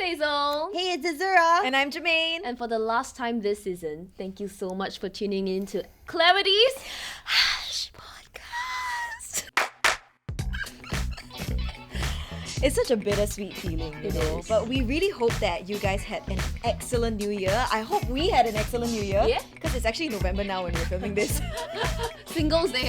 Hazel. Hey, it's Azura. And I'm Jermaine. And for the last time this season, thank you so much for tuning in to Clarity's Hash Podcast. It's such a bittersweet feeling, you know. is. But we really hope that you guys had an excellent New Year. I hope we had an excellent New Year. Yeah. Because it's actually November now when we're filming this. Singles Day,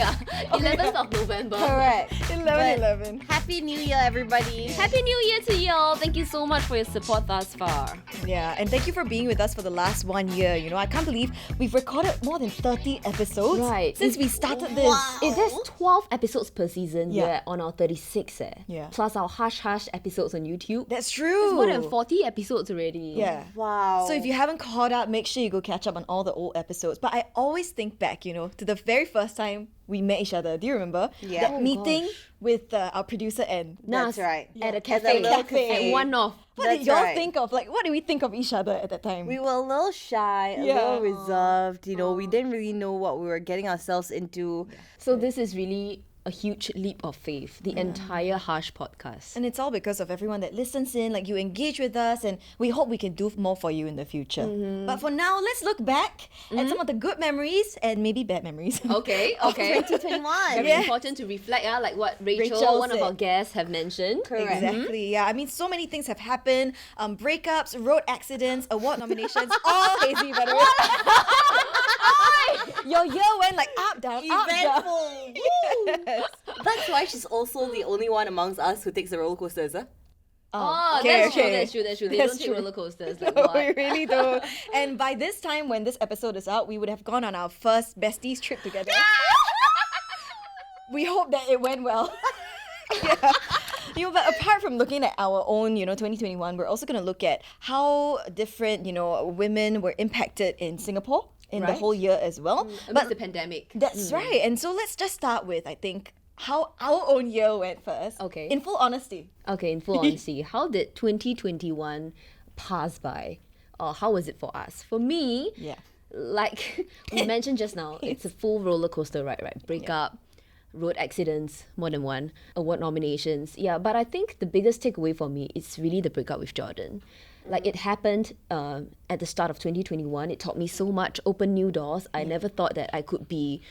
11th of November. Correct. 11/11. Happy New Year, everybody. Happy New Year to y'all. Thank you so much for your support thus far. Yeah, and thank you for being with us for the last 1 year. You know, I can't believe we've recorded more than 30 episodes Right. since we started this. Wow. It is 12 episodes per season. Yeah. We're on our 36th. Yeah. Plus our Hush Hush episodes on YouTube. That's true. It's more than 40 episodes already. Yeah. Wow. So if you haven't caught up, make sure you go catch up on all the old episodes. But I always think back, you know, to the very first time we met each other. Do you remember? Yeah. That Oh, meeting gosh. with our producer and That's right. At a At cafe. the little cafe. At one off. what did That's y'all right. think of? Like, what did we think of each other at that time? We were a little shy, a Yeah. little reserved. You know, we didn't really know what we were getting ourselves into. So this is really a huge leap of faith. The entire Hush podcast. And it's all because of everyone that listens in, like you engage with us, and we hope we can do more for you in the future. But for now, let's look back at some of the good memories and maybe bad memories. Okay. 2021. Very important to reflect, like what Rachel, one of said. our guests, have mentioned. Correct. Exactly, yeah. I mean, so many things have happened. Breakups, road accidents, award nominations, all hazy, by the way. Your year went like up, down, up, down. Eventful. Yes. That's why she's also the only one amongst us who takes the roller coasters. Huh? Oh, okay, that's true, okay. that's true. They That's don't take true. roller coasters. Like No, what? we really do. And by this time, when this episode is out, we would have gone on our first besties trip together. We hope that it went well. Yeah. You know, but apart from looking at our own, 2021, we're also going to look at how different, women were impacted in Singapore in the Right. whole year as well. Amidst the pandemic. That's right. And so let's just start with, I think, how our own year went first. Okay. In full honesty. Okay, in full honesty, how did 2021 pass by? Or how was it for us? For me, Yeah. like we mentioned just now, it's a full roller coaster ride, right? Breakup, road accidents, more than one, award nominations. Yeah, but I think the biggest takeaway for me is really the breakup with Jordan. Like it happened at the start of 2021. It taught me so much, opened new doors. I never thought that I could be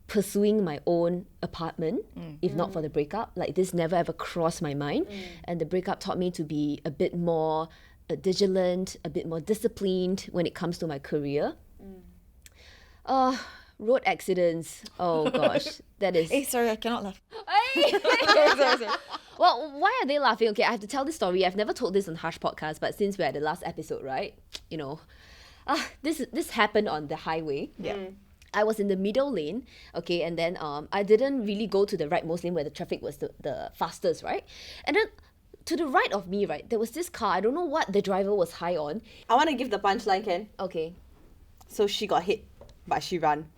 pursuing my own apartment if not for the breakup. Like this never ever crossed my mind. And the breakup taught me to be a bit more vigilant, a bit more disciplined when it comes to my career. Road accidents. Oh gosh, that is. Hey, sorry, I cannot laugh. Sorry. Well, why are they laughing? Okay, I have to tell this story. I've never told this on Hush Podcast, but since we're at the last episode, right? This happened on the highway. Yeah. I was in the middle lane, okay, and then I didn't really go to the rightmost lane where the traffic was the fastest, right? And then to the right of me, right, there was this car. I don't know what the driver was high on. I want to give the punchline, Ken. Okay. So she got hit, but she ran.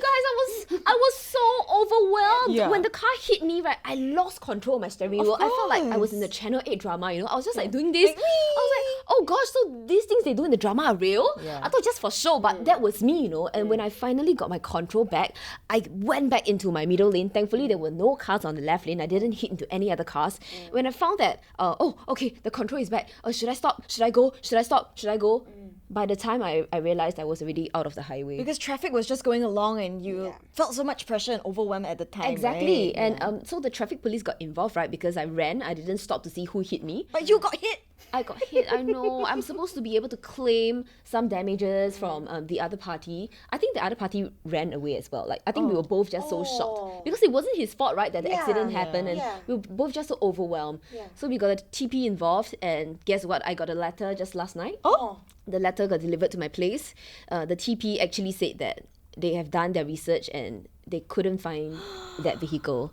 Guys, I was so overwhelmed. Yeah. When the car hit me, right, I lost control of my steering wheel. I felt like I was in the Channel 8 drama, I was just like doing this. I was like, oh gosh, so these things they do in the drama are real? Yeah. I thought just for show, but that was me, And when I finally got my control back, I went back into my middle lane. Thankfully, there were no cars on the left lane. I didn't hit into any other cars. When I found that, okay, the control is back. Should I stop? Should I go? Should I stop? Should I go? By the time I realized I was already out of the highway. Because traffic was just going along and you felt so much pressure and overwhelm at the time. Exactly. Right? And so the traffic police got involved, right? Because I ran. I didn't stop to see who hit me. But you got hit. I got hit, I know. I'm supposed to be able to claim some damages from the other party. I think the other party ran away as well. Like, I think we were both just so shocked. Because it wasn't his fault, right, that the accident happened. And we were both just so overwhelmed. So we got a TP involved. And guess what? I got a letter just last night. Oh. The letter got delivered to my place. The TP actually said that they have done their research and they couldn't find that vehicle.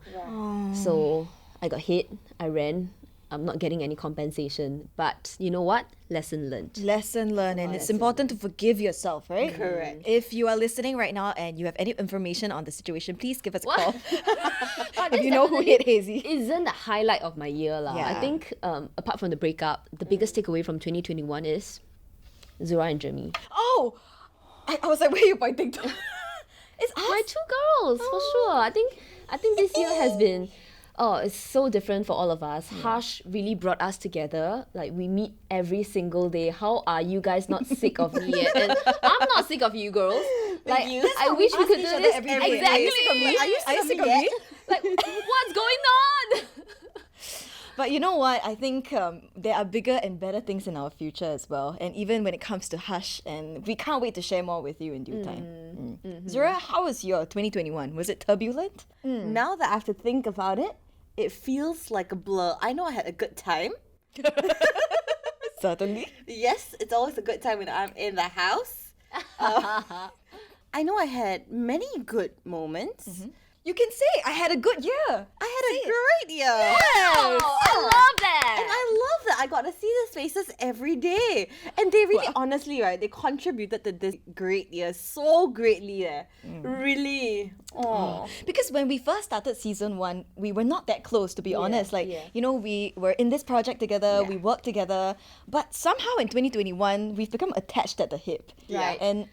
So I got hit, I ran. I'm not getting any compensation. But you know what? Lesson learned. Lesson learned, and it's important to forgive yourself, right? Correct. If you are listening right now and you have any information on the situation, please give us a call. But If this you know who definitely hit Hazy. isn't the highlight of my year. I Yeah. think apart from the breakup, the biggest takeaway from 2021 is Zura and Jeremy. Oh! I was like, where are you pointing to? It's us. My two girls, for sure. I think this year has been Oh, it's so different for all of us. Harsh really brought us together. Like, we meet every single day. How are you guys not sick of me yet? And I'm not sick of you girls. Like, I wish we could do this every day. exactly. Are you sick of me? Like, what's going on? But you know what? I think there are bigger and better things in our future as well. And even when it comes to Hush, and we can't wait to share more with you in due time. Zura, how was your 2021? Was it turbulent? Now that I have to think about it, it feels like a blur. I know I had a good time. Certainly. Yes, it's always a good time when I'm in the house. I know I had many good moments. You can say, I had a good year. I had a great year. Oh, I love that. And I love that I got to see their faces every day. And they really, honestly, right, they contributed to this great year so greatly. Really. Oh. Because when we first started season 1, we were not that close, to be honest. Like, you know, we were in this project together, we worked together. But somehow in 2021, we've become attached at the hip. Right. And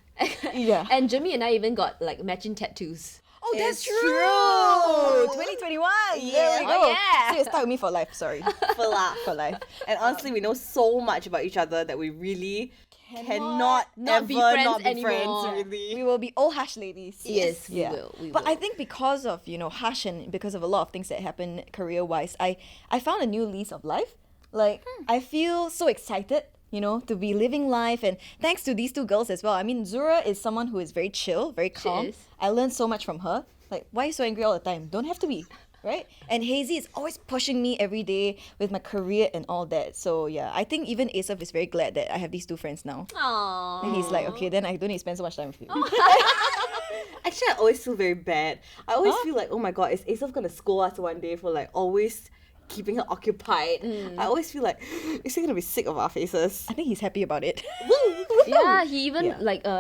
yeah. And Jimmy and I even got like matching tattoos. Oh, that's It's true. true. 2021. There Yeah. we go. Oh, yeah. So you're stuck with me for life. Sorry. For life. For life. And honestly, we know so much about each other that we really cannot not ever be friends not be anymore. friends, really. We will be all Hush ladies. Yes, we will. We But will. I think because of, you know, Hush and because of a lot of things that happen career-wise, I found a new lease of life. Like, I feel so excited, you know, to be living life. And thanks to these two girls as well. I mean, Zura is someone who is very chill, very calm. is. I learned so much from her. Like, why are you so angry all the time? Don't have to be. Right? And Hazy is always pushing me every day with my career and all that. So yeah, I think even Asaf is very glad that I have these two friends now. Aww. And he's like, okay, then I don't need to spend so much time with you. Actually, I always feel very bad. I always feel like, oh my god, is Asaf gonna scold us one day for like always keeping her occupied? I always feel like, is he gonna be sick of our faces? I think he's happy about it. Yeah, he even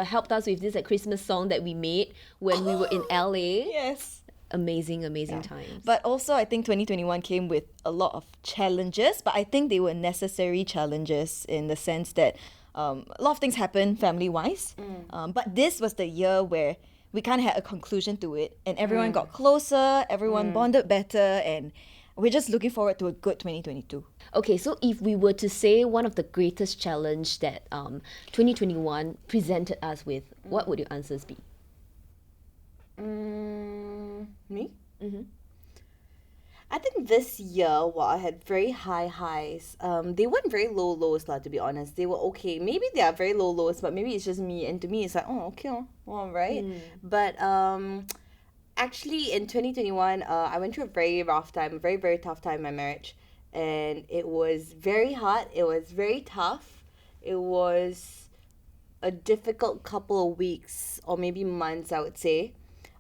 helped us with this Christmas song that we made when we were in LA. Yes. Amazing times. But also, I think 2021 came with a lot of challenges, but I think they were necessary challenges in the sense that a lot of things happened family-wise. But this was the year where we kind of had a conclusion to it, and everyone got closer, everyone bonded better, and we're just looking forward to a good 2022. Okay, so if we were to say one of the greatest challenge that 2021 presented us with, what would your answers be? Me? I think this year, while I had very high highs, they weren't very low lows, lah, to be honest. They were okay. Maybe they are very low lows, but maybe it's just me. And to me, it's like, oh, okay, all right. But actually, in 2021, I went through a very rough time, a very, very tough time in my marriage. And it was very hard. It was very tough. It was a difficult couple of weeks, or maybe months, I would say,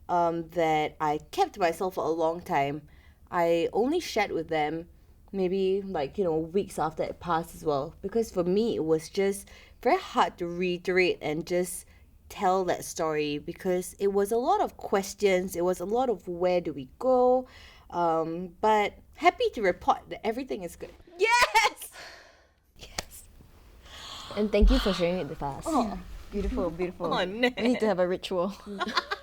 that I kept to myself for a long time. I only shared with them maybe weeks after it passed as well, because for me it was just very hard to reiterate and just tell that story, because it was a lot of questions, it was a lot of where do we go, but happy to report that everything is good. Yes! And thank you for sharing it with us. Oh, beautiful, beautiful. Oh, no. We need to have a ritual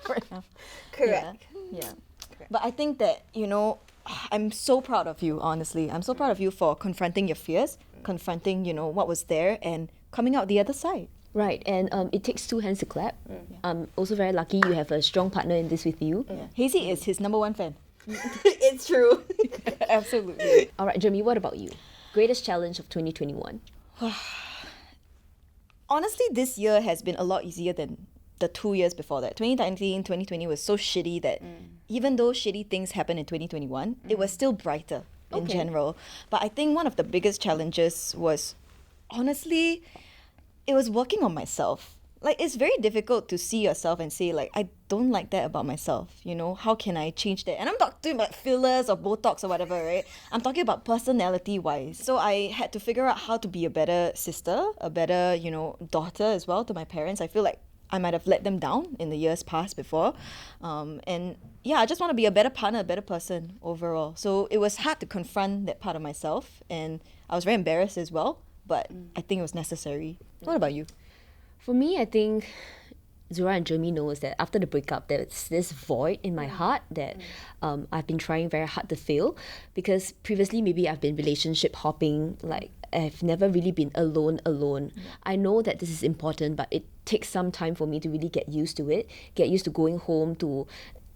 right now. Correct. Yeah. But I think that, I'm so proud of you, honestly. I'm so proud of you for confronting your fears, confronting, what was there, and coming out the other side. Right, and it takes two hands to clap. I'm also very lucky you have a strong partner in this with you. Hazy is his number one fan. It's true. Absolutely. All right, Jeremy, what about you? Greatest challenge of 2021? Honestly, this year has been a lot easier than the 2 years before that. 2019, 2020 was so shitty that even though shitty things happened in 2021, it was still brighter in general. But I think one of the biggest challenges was, honestly, it was working on myself. Like, it's very difficult to see yourself and say, like, I don't like that about myself, how can I change that? And I'm not talking about fillers or Botox or whatever, right? I'm talking about personality-wise. So I had to figure out how to be a better sister, a better, daughter as well to my parents. I feel like I might have let them down in the years past before. And yeah, I just want to be a better partner, a better person overall. So it was hard to confront that part of myself. And I was very embarrassed as well, but I think it was necessary. What about you? For me, I think Zura and Jeremy knows that after the breakup, there's this void in my heart that I've been trying very hard to fill, because previously maybe I've been relationship hopping, like I've never really been alone. I know that this is important, but it takes some time for me to really get used to it, get used to going home to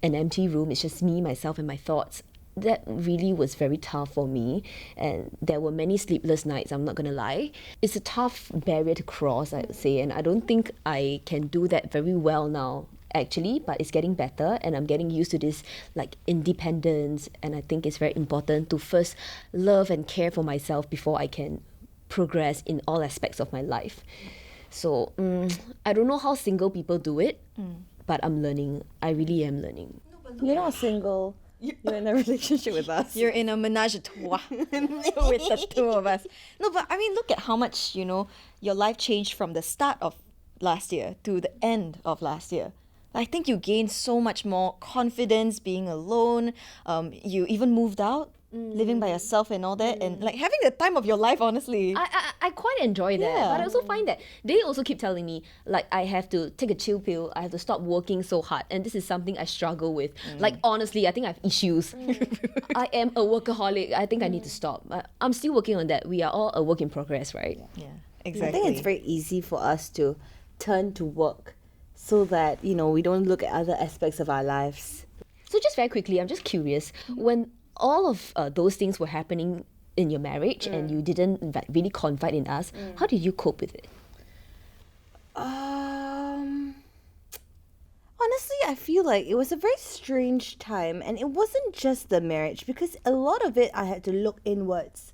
an empty room. It's just me, myself, and my thoughts. That really was very tough for me, and there were many sleepless nights, I'm not gonna lie. It's a tough barrier to cross, I would say, and I don't think I can do that very well now actually, but it's getting better, and I'm getting used to this like independence, and I think it's very important to first love and care for myself before I can progress in all aspects of my life. So I don't know how single people do it, but I'm learning. I really am learning. You're not single. You're in a relationship with us. You're in a menage a trois with the two of us. No, but I mean, look at how much, your life changed from the start of last year to the end of last year. I think you gained so much more confidence being alone. You even moved out, living by yourself and all that, and like having the time of your life, honestly. I quite enjoy that, Yeah. but I also find that they also keep telling me like I have to take a chill pill, I have to stop working so hard, and this is something I struggle with. Like honestly, I think I have issues. I am a workaholic. I think I need to stop. I'm still working on that. We are all a work in progress, right? Yeah, I exactly. think it's very easy for us to turn to work so that, we don't look at other aspects of our lives. So just very quickly, I'm just curious, when all of those things were happening in your marriage and you didn't really confide in us, how did you cope with it? Honestly, I feel like it was a very strange time, and it wasn't just the marriage, because a lot of it I had to look inwards.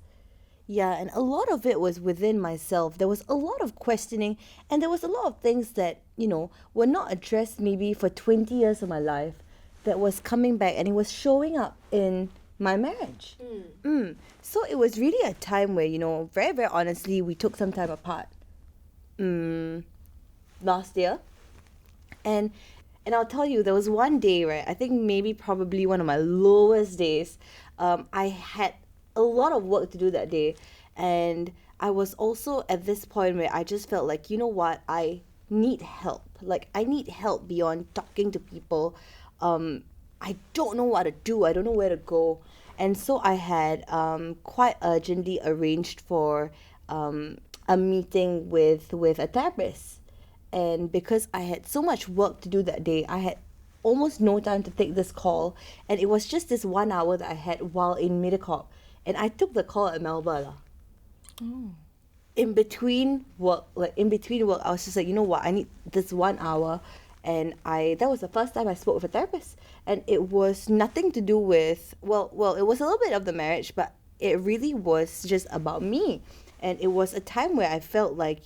Yeah, and a lot of it was within myself. There was a lot of questioning, and there was a lot of things that, were not addressed maybe for 20 years of my life that was coming back, and it was showing up in my marriage. So it was really a time where, very, very honestly, we took some time apart last year. And I'll tell you, there was one day, right? I think maybe probably one of my lowest days. I had a lot of work to do that day. And I was also at this point where I just felt like, you know what? I need help. Like, I need help beyond talking to people. I don't know what to do. I don't know where to go. And so I had quite urgently arranged for a meeting with a therapist. And because I had so much work to do that day, I had almost no time to take this call. And it was just this 1 hour that I had while in Mediacorp. And I took the call at Melbourne. In between work, I was just like, you know what, I need this 1 hour. And that was the first time I spoke with a therapist. And it was nothing to do with, well, it was a little bit of the marriage, but it really was just about me. And it was a time where I felt like,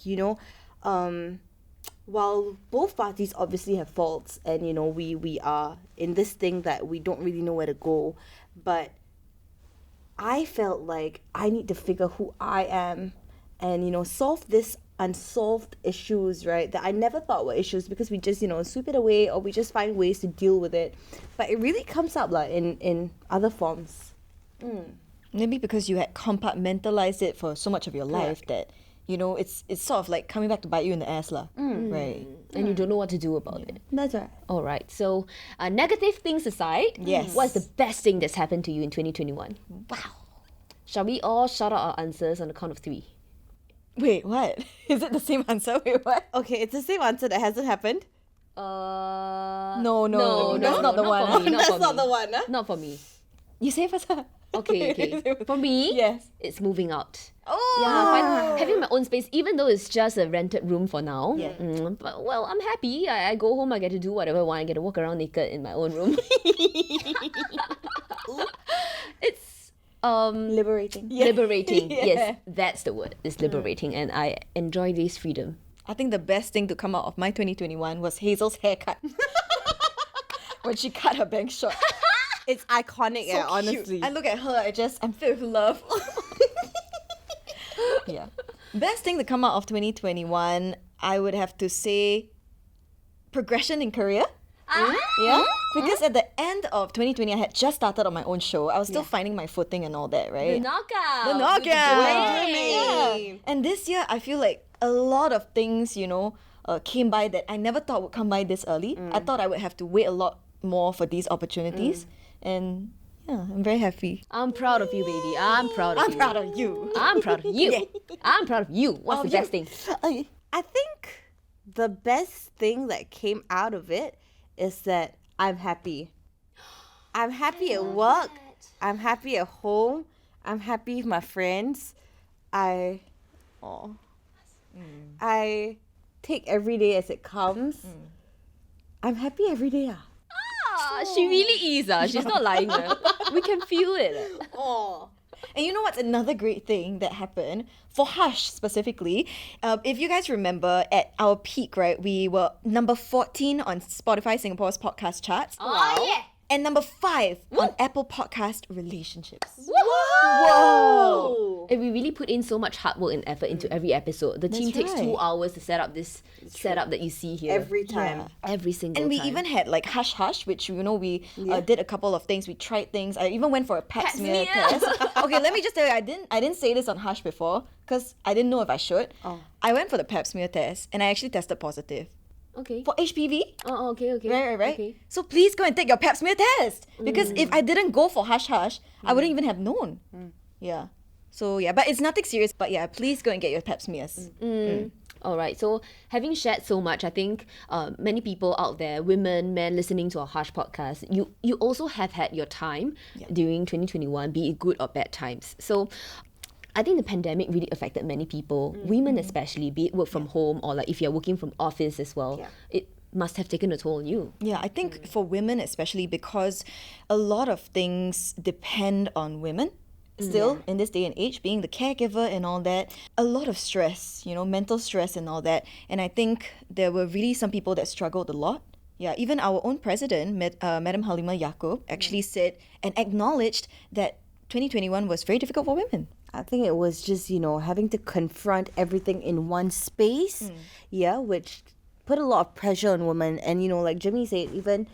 while both parties obviously have faults, and we are in this thing that we don't really know where to go, but I felt like I need to figure who I am and solve this unsolved issues, right, that I never thought were issues, because we just sweep it away, or we just find ways to deal with it, but it really comes up like in other forms. Maybe because you had compartmentalized it for so much of your life that it's sort of like coming back to bite you in the ass, right? And you don't know what to do about it. That's right. All right. So, negative things aside, Yes. what's the best thing that's happened to you in 2021? Wow. Shall we all shout out our answers on the count of 3? Wait, what? Is it the same answer? Wait, what? Okay, it's the same answer that hasn't happened. No, that's not the one. For me, not That's for not me. the one, huh? Not for me. You say first. Okay. For me, Yes. it's moving out. Oh. Yeah, having my own space, even though it's just a rented room for now. Yeah. But well, I'm happy. I go home, I get to do whatever I want. I get to walk around naked in my own room. It's Liberating. liberating. Yeah. Yes, that's the word. It's liberating, and I enjoy this freedom. I think the best thing to come out of my 2021 was Hazel's haircut. When she cut her bangs short. It's iconic, So honestly. cute. I look at her, I'm filled with love. Yeah. Best thing to come out of 2021, I would have to say progression in career. Yeah. Because at the end of 2020, I had just started on my own show. I was still finding my footing and all that, right? knockout. The knockout. With the Yeah. And this year, I feel like a lot of things, came by that I never thought would come by this early. I thought I would have to wait a lot more for these opportunities. And yeah, I'm very happy. I'm proud of you, baby. I'm proud of you. I'm proud of you. I'm proud of you. I'm proud of you. What's the best thing? I think the best thing that came out of it is that I'm happy. I'm happy at work. I'm happy at home. I'm happy with my friends. I take every day as it comes. I'm happy every day. She really is. She's not lying. We can feel it. And you know what's another great thing that happened for Hush specifically? If you guys remember, at our peak, right, we were number 14 on Spotify Singapore's podcast charts. Yeah. And number 5 on Apple Podcast relationships. Whoa! And we really put in so much hard work and effort into every episode. The team takes 2 hours to set up this setup that you see here. Every time. Every single And time. we even had like Hush Hush, which, you know, we did a couple of things. We tried things. I even went for a pap smear test. Okay, let me just tell you, I didn't say this on Hush before because I didn't know if I should. I went for the pap smear test and I actually tested positive. Okay. For HPV. Oh, okay. Right. Okay. So please go and take your pap smear test. Because if I didn't go for Hush Hush, I wouldn't even have known. Yeah. So yeah, but it's nothing serious. But yeah, please go and get your pap smears. All right. So having shared so much, I think many people out there, women, men listening to our Hush podcast, you also have had your time during 2021, be it good or bad times. So I think the pandemic really affected many people, women especially, be it work from home or like if you're working from office as well. It must have taken a toll on you. Yeah, I think for women especially, because a lot of things depend on women still in this day and age, being the caregiver and all that. A lot of stress, you know, mental stress and all that. And I think there were really some people that struggled a lot. Yeah, even our own president, Madam Halimah Yacob, actually said and acknowledged that 2021 was very difficult for women. I think it was just, you know, having to confront everything in one space, which put a lot of pressure on women. And, you know, like Jimmy said, even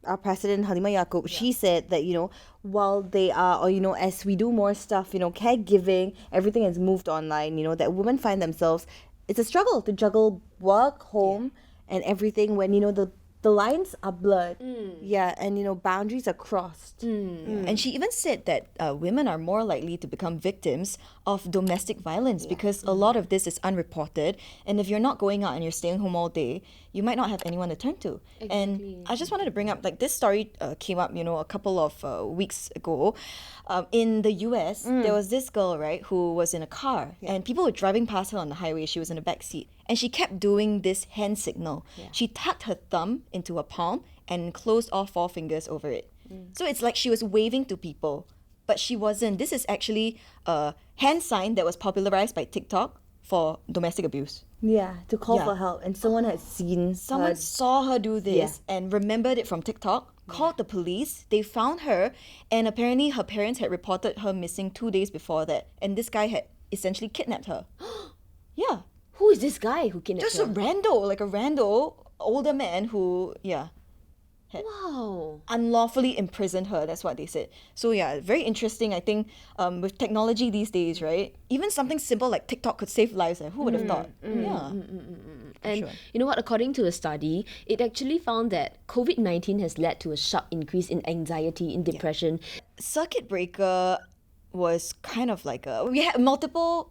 our president, Halimah Yacob, she said that, you know, while they are, or, you know, as we do more stuff, you know, caregiving, everything has moved online, you know, that women find themselves, it's a struggle to juggle work, home, and everything when, you know, the lines are blurred. Yeah, and, you know, boundaries are crossed. And she even said that women are more likely to become victims of domestic violence because a lot of this is unreported. And if you're not going out and you're staying home all day, you might not have anyone to turn to. And I just wanted to bring up, like, this story came up, you know, a couple of weeks ago. In the US, there was this girl, right, who was in a car and people were driving past her on the highway. She was in the back seat and she kept doing this hand signal. She tucked her thumb into her palm and closed all 4 fingers over it. So it's like she was waving to people, but she wasn't. This is actually a hand sign that was popularized by TikTok for domestic abuse. Yeah, to call for help. And someone had seen Someone saw her do this and remembered it from TikTok, called the police, they found her, and apparently her parents had reported her missing 2 days before that. And this guy had essentially kidnapped her. Yeah. Who is this guy who kidnapped Just her? a rando, older man who, Wow. unlawfully imprisoned her. That's what they said. So yeah, very interesting. I think with technology these days, right? Even something simple like TikTok could save lives. Who would have thought? Yeah. And you know what? According to a study, it actually found that COVID-19 has led to a sharp increase in anxiety, in depression. Circuit breaker was kind of like we had multiple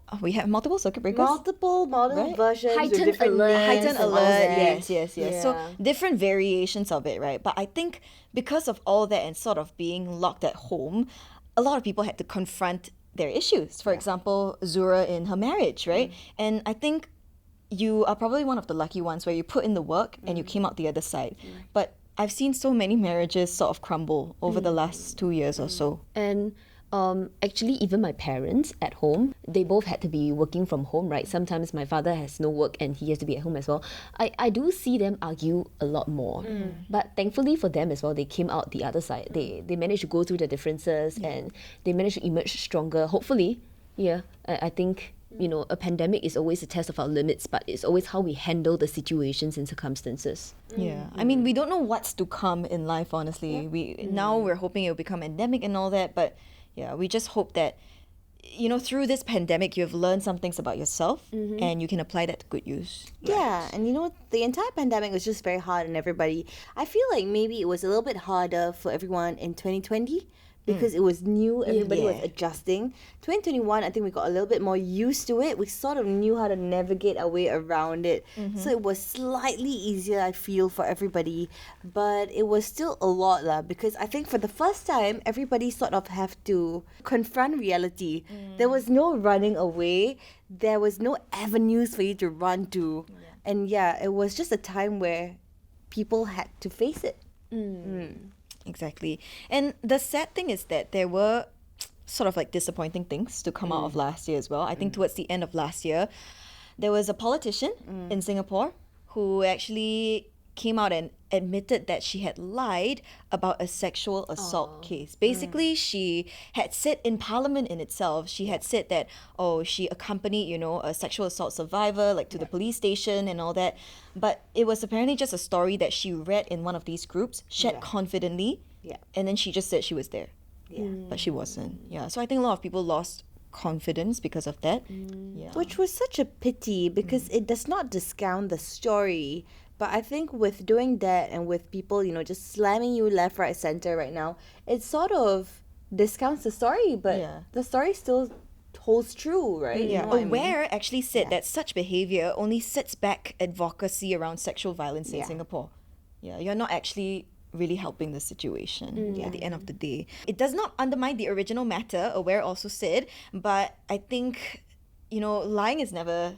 circuit breakers. multiple versions with Heightened different alert. names Heightened and all alert, that. yes. So different variations of it, right? But I think because of all that and sort of being locked at home, a lot of people had to confront their issues. For example, Zura in her marriage, right? And I think you are probably one of the lucky ones where you put in the work and you came out the other side. But I've seen so many marriages sort of crumble over the last 2 years or so. And actually, even my parents at home, they both had to be working from home, right? Sometimes my father has no work and he has to be at home as well. I do see them argue a lot more. But thankfully for them as well, they came out the other side. They managed to go through the differences and they managed to emerge stronger. Hopefully, I think, you know, a pandemic is always a test of our limits, but it's always how we handle the situations and circumstances. Yeah, I mean, we don't know what's to come in life, honestly. Now we're hoping it'll become endemic and all that, but yeah, we just hope that through this pandemic, you've learned some things about yourself and you can apply that to good use. Yeah, and the entire pandemic was just very hard on everybody. I feel like maybe it was a little bit harder for everyone in 2020 because it was new, everybody was adjusting. 2021, I think we got a little bit more used to it. We sort of knew how to navigate our way around it. So it was slightly easier, I feel, for everybody. But it was still a lot lah, because I think for the first time, everybody sort of have to confront reality. There was no running away. There was no avenues for you to run to. And it was just a time where people had to face it. Exactly. And the sad thing is that there were sort of like disappointing things to come out of last year as well. I think towards the end of last year, there was a politician in Singapore who actually came out and admitted that she had lied about a sexual assault case. Basically, she had said in Parliament in itself, she had said that, she accompanied, a sexual assault survivor, like to the police station and all that. But it was apparently just a story that she read in one of these groups, shared confidently, and then she just said she was there. But she wasn't. So I think a lot of people lost confidence because of that. Which was such a pity because it does not discount the story. But I think with doing that and with people, just slamming you left, right, center right now, it sort of discounts the story, but the story still holds true, right? You know what I mean? Aware actually said that such behavior only sets back advocacy around sexual violence in Singapore. You're not actually really helping the situation at the end of the day. It does not undermine the original matter, Aware also said, but I think, lying is never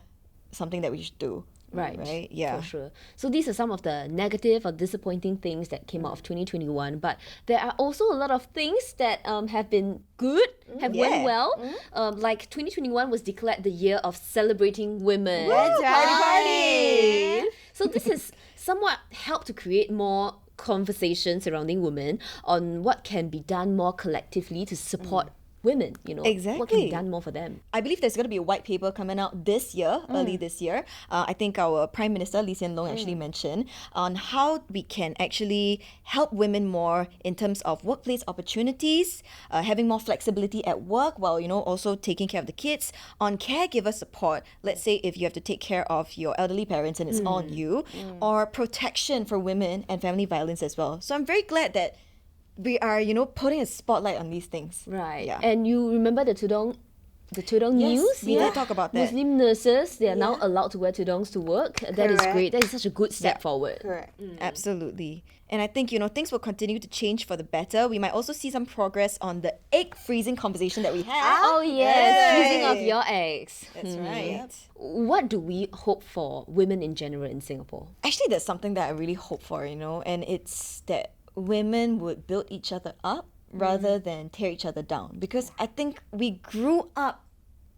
something that we should do. Right. Yeah. For sure. So these are some of the negative or disappointing things that came out of 2021. But there are also a lot of things that have been good, have went well. Like 2021 was declared the year of celebrating women. Party! So this has somewhat helped to create more conversation surrounding women on what can be done more collectively to support women, what can Exactly. be done more for them. I believe there's going to be a white paper coming out this year, early this year. I think our Prime Minister Lee Hsien Loong actually mentioned on how we can actually help women more in terms of workplace opportunities, having more flexibility at work while, also taking care of the kids, on caregiver support. Let's say if you have to take care of your elderly parents and it's on you, or protection for women and family violence as well. So I'm very glad that we are, putting a spotlight on these things. Right. Yeah. And you remember the tudong news? We did talk about that. Muslim nurses, they are now allowed to wear tudongs to work. That is Correct. great. That is such a good step forward. Correct. Absolutely. And I think, things will continue to change for the better. We might also see some progress on the egg freezing conversation that we had. Oh yes, freezing of your eggs. That's right. What do we hope for women in general in Singapore? Actually, that's something that I really hope for, and it's that women would build each other up rather than tear each other down. Because I think we grew up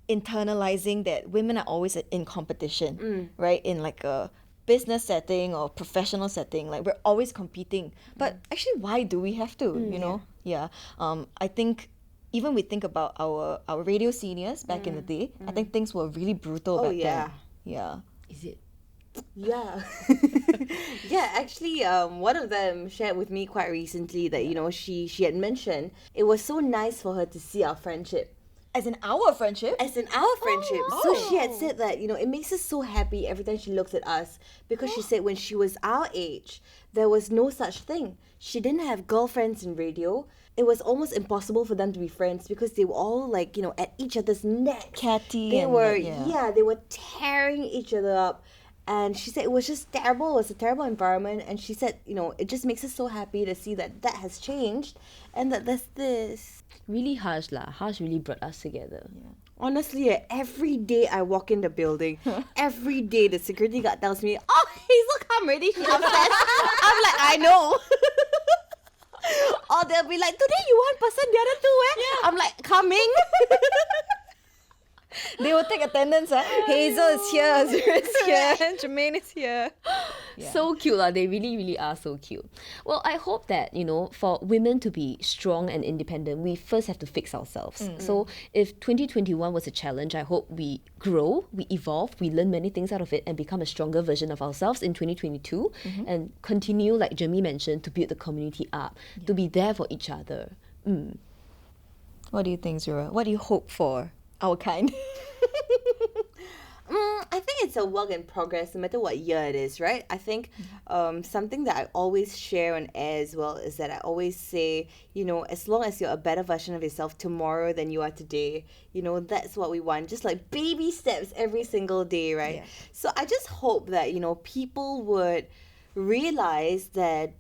internalizing that women are always in competition, right? In like a business setting or professional setting, like we're always competing. But actually, why do we have to, I think even we think about our radio seniors back in the day, I think things were really brutal back then. Yeah. Is it? Yeah. Actually, one of them shared with me quite recently that, she had mentioned it was so nice for her to see our friendship. As in our friendship? As in our friendship. So she had said that, it makes us so happy every time she looks at us because she said when she was our age, there was no such thing. She didn't have girlfriends in radio. It was almost impossible for them to be friends because they were all like, at each other's neck. Catty. They and were, like, they were tearing each other up. And she said it was just terrible. It was a terrible environment. And she said, it just makes us so happy to see that has changed and that there's this. Really harsh lah. Harsh really brought us together. Honestly, every day I walk in the building, every day the security guard tells me, "Oh, Hazel, come ready." She upstairs. I'm like, I know. Or they'll be like, "Today you one person, the other two, eh?" I'm like, coming. They will take attendance. Hazel is here, Azura is here, Jermaine is here. So cute lah. They really, really are so cute. Well, I hope that, for women to be strong and independent, we first have to fix ourselves. So if 2021 was a challenge, I hope we grow, we evolve, we learn many things out of it and become a stronger version of ourselves in 2022 and continue, like Jeremy mentioned, to build the community up, to be there for each other. What do you think, Zura? What do you hope for our kind? I think it's a work in progress, no matter what year it is, right? I think something that I always share on air as well is that I always say, as long as you're a better version of yourself tomorrow than you are today, that's what we want. Just like baby steps every single day, right? Yeah. So I just hope that, people would realize that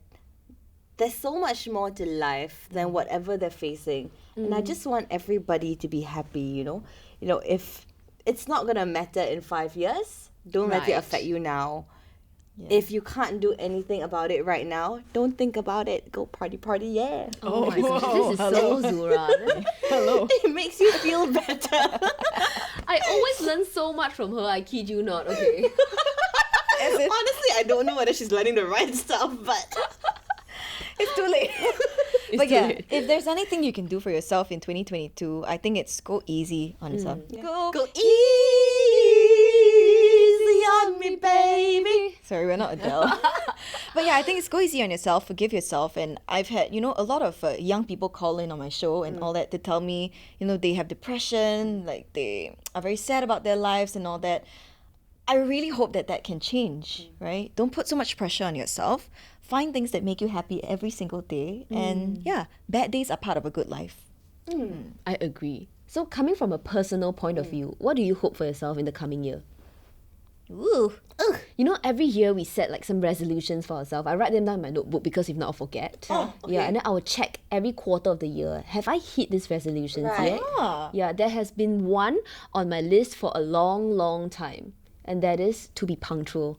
there's so much more to life than whatever they're facing. And I just want everybody to be happy, if it's not going to matter in 5 years, don't let it Right. affect you now. If you can't do anything about it right now, don't think about it. Go party, yeah. Oh my gosh, this is so Zura. Hello. It makes you feel better. I always learn so much from her, I kid you not, okay? Honestly, I don't know whether she's learning the right stuff, but It's too late. It's But too yeah, late. if there's anything you can do for yourself in 2022, I think it's go easy on yourself. go easy on me, baby. Sorry, we're not Adele. But yeah, I think it's go easy on yourself, forgive yourself. And I've had, a lot of young people call in on my show and all that to tell me, they have depression, like they are very sad about their lives and all that. I really hope that can change, right? Don't put so much pressure on yourself. Find things that make you happy every single day. And yeah, bad days are part of a good life. I agree. So coming from a personal point of view, what do you hope for yourself in the coming year? Ooh. Every year we set like some resolutions for ourselves. I write them down in my notebook because if not, I'll forget. Yeah, and then I will check every quarter of the year. Have I hit these resolutions Right. yet? Ah. Yeah, there has been one on my list for a long, long time. And that is to be punctual.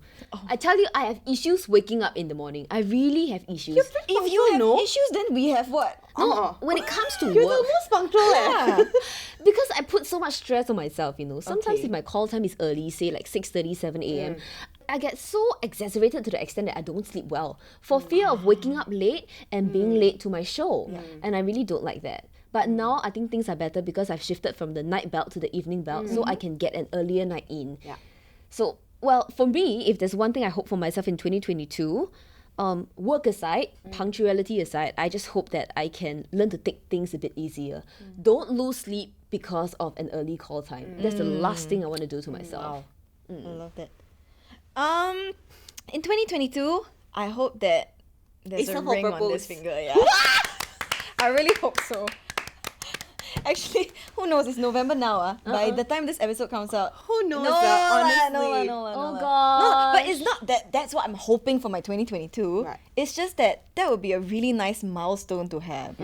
I tell you, I have issues waking up in the morning. I really have issues. If you have issues, then we have what? No, when it comes to You're work, the most punctual. because I put so much stress on myself, Sometimes Okay. if my call time is early, say like 6:30, 7 a.m., I get so exacerbated to the extent that I don't sleep well for fear of waking up late and being late to my show. And I really don't like that. But now I think things are better because I've shifted from the night belt to the evening belt so I can get an earlier night in. Yeah. So, well, for me, if there's one thing I hope for myself in 2022, work aside, punctuality aside, I just hope that I can learn to take things a bit easier. Don't lose sleep because of an early call time. That's the last thing I want to do to myself. I love that. In 2022, I hope that there's Asa a will ring on propose. this finger. Yeah. I really hope so. Actually, who knows? It's November now. By the time this episode comes out, Who knows? no, Honestly. Oh, No, God. but it's not that. That's what I'm hoping for my 2022. Right. It's just that would be a really nice milestone to have.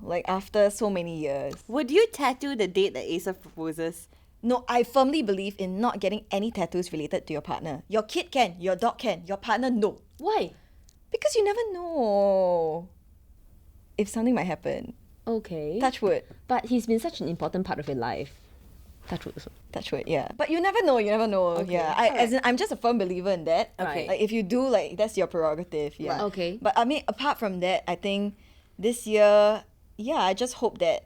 Like after so many years. Would you tattoo the date that Asa proposes? No, I firmly believe in not getting any tattoos related to your partner. Your kid can, your dog can, your partner no. Why? Because you never know if something might happen. Okay. Touch wood. But he's been such an important part of your life. Touch wood. Touch wood, yeah. But you never know, Yeah. I'm just a firm believer in that. Okay. Like if you do, like that's your prerogative, yeah. Right. Okay. But I mean, apart from that, I think this year, yeah, I just hope that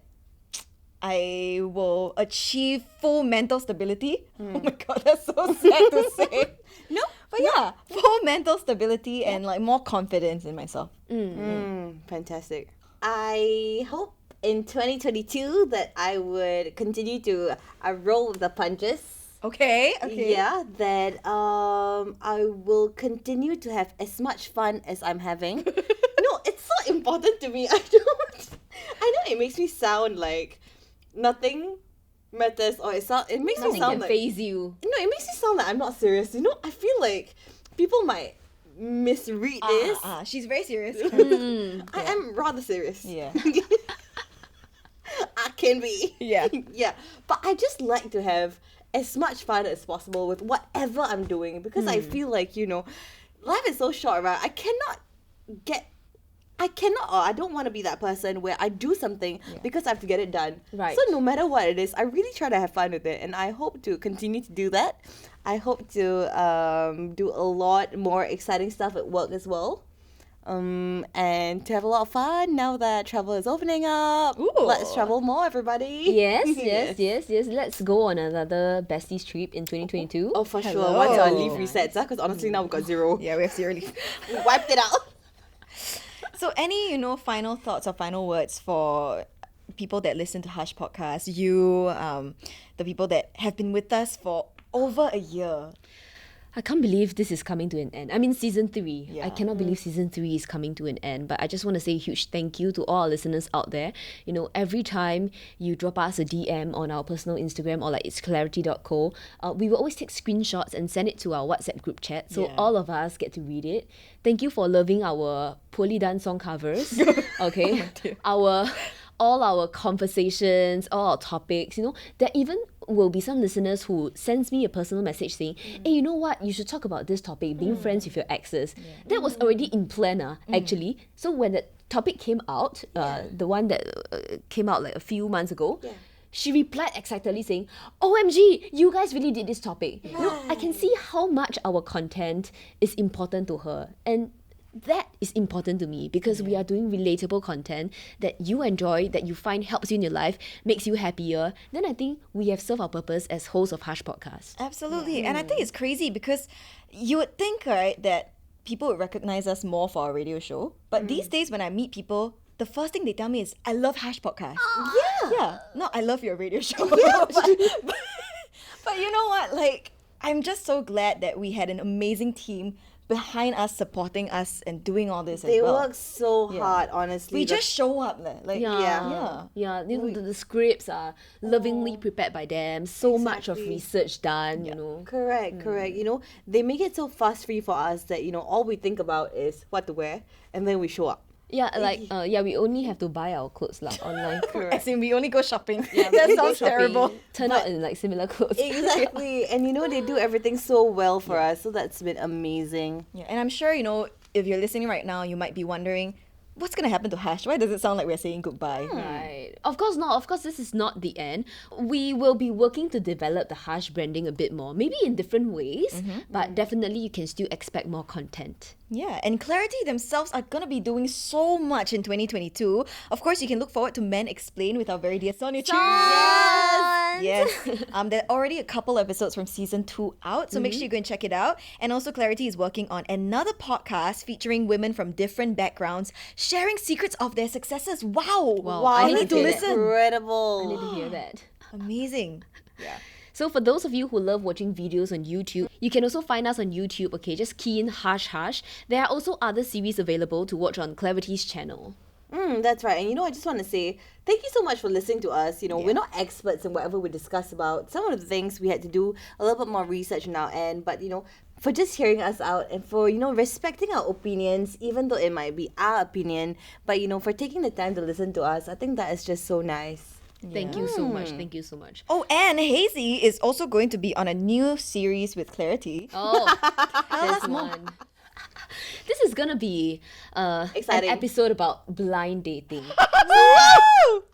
I will achieve full mental stability. Oh my god, that's so sad to say. No. But yeah, full mental stability and like more confidence in myself. Fantastic. I hope in 2022 that I would continue to roll with the punches. Okay. Yeah, that I will continue to have as much fun as I'm having. No, it's so important to me. I know it makes me sound like nothing matters, or it makes me Nothing sound can like phase you. no, it makes me sound like I'm not serious. I feel like people might misread this. She's very serious. I am rather serious. Yeah. I can be. Yeah. Yeah. But I just like to have as much fun as possible with whatever I'm doing because I feel like, life is so short, right? I don't want to be that person where I do something because I have to get it done. Right. So no matter what it is, I really try to have fun with it, and I hope to continue to do that. I hope to do a lot more exciting stuff at work as well. And to have a lot of fun now that travel is opening up. Ooh. Let's travel more, everybody. Yes. Let's go on another besties trip in 2022. Oh, for sure. Hello. Once our leave resets, because honestly now we've got zero. Yeah, we have zero leave. We wiped it out. So any, final thoughts or final words for people that listen to Hush Podcast, you, the people that have been with us for over a year. I can't believe this is coming to an end. I mean, season 3. Yeah. I cannot believe season 3 is coming to an end. But I just want to say a huge thank you to all our listeners out there. You know, every time you drop us a DM on our personal Instagram or like it's clarity.co, we will always take screenshots and send it to our WhatsApp group chat. So Yeah. all of us get to read it. Thank you for loving our poorly done song covers. Okay. All our conversations, all our topics, you know, there even will be some listeners who sends me a personal message saying, hey, you know what, you should talk about this topic, being friends with your exes. That was already in plan, actually. So when the topic came out, the one that came out like a few months ago, she replied excitedly saying, OMG, you guys really did this topic. You know, I can see how much our content is important to her. And that is important to me because we are doing relatable content that you enjoy, that you find helps you in your life, makes you happier. Then I think we have served our purpose as hosts of Hush Podcast. Absolutely. And I think it's crazy because you would think, right, that people would recognize us more for our radio show. But these days when I meet people, the first thing they tell me is, I love Hush Podcast. Yeah. No, I love your radio show. But you know what? Like, I'm just so glad that we had an amazing team behind us, supporting us and doing all this They as well. work so hard, honestly. We The- just show up. Like, Yeah. You know, the scripts are lovingly prepared by them. So much of Exactly. research done, you know. Correct. You know, they make it so fast free for us that, you know, all we think about is what to wear and then we show up. Yeah, like, we only have to buy our clothes like online. As in, we only go shopping. Yeah, That we go sounds shopping, terrible. Turn out in like similar clothes. Exactly. And you know, they do everything so well for us. So that's been amazing. Yeah, and I'm sure, you know, if you're listening right now, you might be wondering, what's going to happen to Hash? Why does it sound like we're saying goodbye? Right. Of course not. Of course, this is not the end. We will be working to develop the Hush branding a bit more, maybe in different ways, but definitely you can still expect more content. Yeah, and Clarity themselves are going to be doing so much in 2022. Of course, you can look forward to Men Explain with our very dear Sonia Chu. Yes. There are already a couple episodes from season 2 out, so make sure you go and check it out. And also, Clarity is working on another podcast featuring women from different backgrounds sharing secrets of their successes. Wow. Wow, I I need need to to hear listen. Incredible. I need to hear that. Amazing. So for those of you who love watching videos on YouTube, you can also find us on YouTube, okay? Just key in Hush Hush. There are also other series available to watch on Clarity's channel. That's right. And you know, I just want to say thank you so much for listening to us. You know, we're not experts in whatever we discuss about. Some of the things we had to do a little bit more research on our end, but you know, for just hearing us out and for, you know, respecting our opinions, even though it might be our opinion, but you know, for taking the time to listen to us, I think that is just so nice. Thank you so much. Thank you so much. Oh, and Hazy is also going to be on a new series with Clarity. Oh, there's one. This is gonna be an Exciting. episode about blind dating.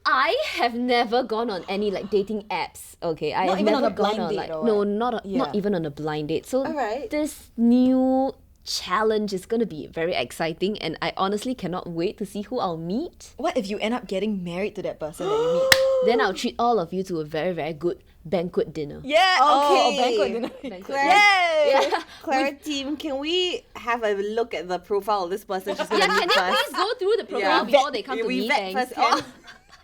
I have never gone on any like dating apps. Okay, I Not have even on never a blind gone on date like or no, what? not Yeah. even on a blind date. So Alright. this new challenge is gonna be very exciting, and I honestly cannot wait to see who I'll meet. What if you end up getting married to that person that you meet? Then I'll treat all of you to a very, very good banquet dinner. Yeah. Okay. Oh, banquet dinner. Banquet Clara, Yay! Clara team, can we have a look at the profile of this person she's gonna Yeah, can meet you first? please go through the profile Yeah. before they come to We me? vet Thanks. first hand.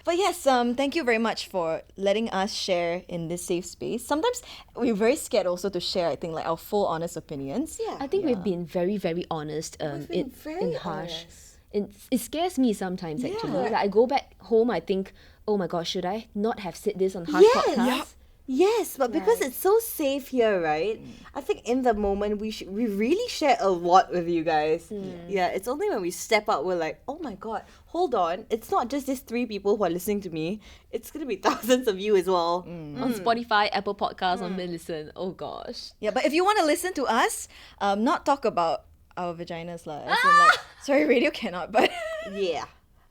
But yes, thank you very much for letting us share in this safe space. Sometimes we're very scared also to share, I think, like our full honest opinions. Yeah. I think we've been very, very honest been in very Hush. honest. It scares me sometimes actually. Yeah. Like I go back home, I think, oh my gosh, should I not have said this on Hush Yes. podcast? Yeah. Yes, but because it's so safe here, right? I think in the moment we really share a lot with you guys. Yeah, it's only when we step out we're like, oh my god, hold on, it's not just these 3 people who are listening to me. It's gonna be thousands of you as well. On Spotify, Apple Podcasts, on Listen. Oh gosh. Yeah, but if you want to listen to us, not talk about our vaginas lah. As in, like, sorry, radio cannot, but Yeah,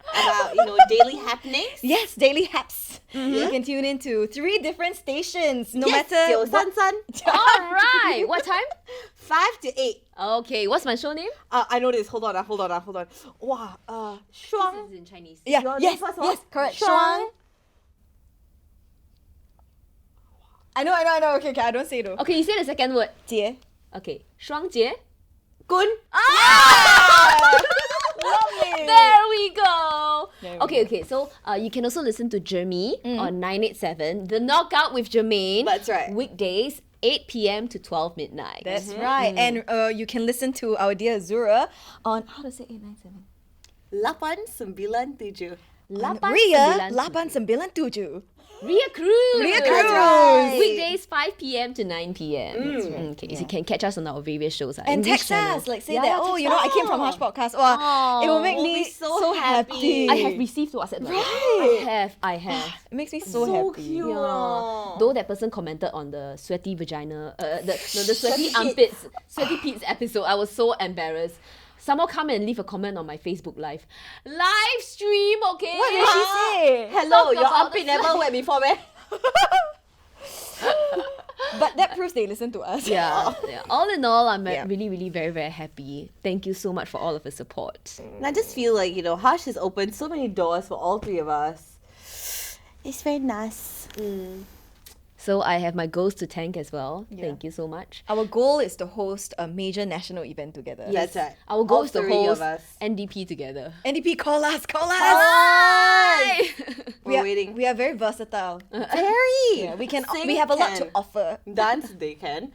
about, you know, daily happenings. yes, daily haps. You can tune into 3 different stations, no Yes, matter Yo, what. San. All right. What time? 5 to 8. Okay. What's my show name? I know this. Hold on. Wow. Shuang. This is in Chinese. Yeah, Your yes, name first, yes, what? correct. Shuang. Shuang. I know. Okay, I don't say though. Okay, you say the second word. 姐 Okay. 双节. Kun. Lovely. There we go. There we Okay. So you can also listen to Jeremy on 987, The Knockout with Jermaine. That's right. Weekdays, 8 p.m. to 12 midnight. That's right. And you can listen to our dear Azura on, how to say 897? 897. Ria 897. Ria Cruz. Ria That's Cruz. right. Weekdays 5 p.m. to 9 p.m. Okay, so you can catch us on our various shows. And English text us, channel. like say Yeah, that, text oh, you know, I came from Hush Podcast. Oh, it will make we'll me be so happy. I have received WhatsApp. Right. I have. It makes me so happy. cute. Yeah. Though that person commented on the sweaty vagina, the sweaty armpits, sweaty Pete's episode, I was so embarrassed. Someone come and leave a comment on my Facebook live stream. Okay. What did she say? Hello, Talk your about armpit the never wet before, man. But that proves they listen to us. Yeah. All in all, I'm Yeah. really, really very, very happy. Thank you so much for all of the support. And I just feel like, Hush has opened so many doors for all three of us. It's very nice. So I have my goals to thank as well. Yeah. Thank you so much. Our goal is to host a major national event together. That's right. Our goal All is to three of host us. NDP together. NDP, call us. Hi! We're waiting. We are very versatile. Very. Yeah, we Sing have a lot to can. offer. Dance, they can.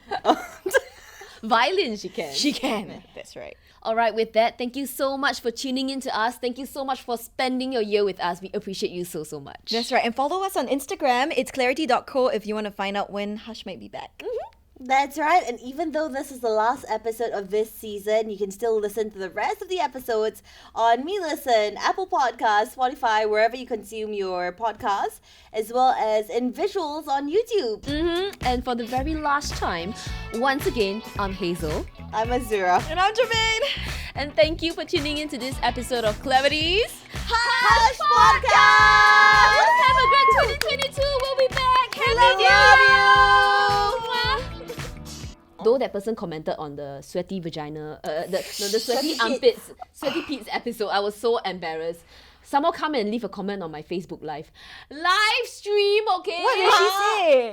Violin, she can. She can. That's right. All right, with that, thank you so much for tuning in to us. Thank you so much for spending your year with us. We appreciate you so, so much. That's right. And follow us on Instagram. It's clarity.co if you want to find out when Hush might be back. That's right. And even though this is the last episode of this season, you can still listen to the rest of the episodes on Me Listen, Apple Podcasts, Spotify, wherever you consume your podcasts, as well as in visuals on YouTube. And for the very last time, once again, I'm Hazel. I'm Azura. And I'm Jermaine. And thank you for tuning in to this episode of Clevities. Hush Podcast! Have a great 2022. We'll be back. Happy love New Year. Though that person commented on the sweaty vagina, the sweaty armpits, sweaty Pete's episode, I was so embarrassed. Someone come and leave a comment on my Facebook live stream. Okay. What did she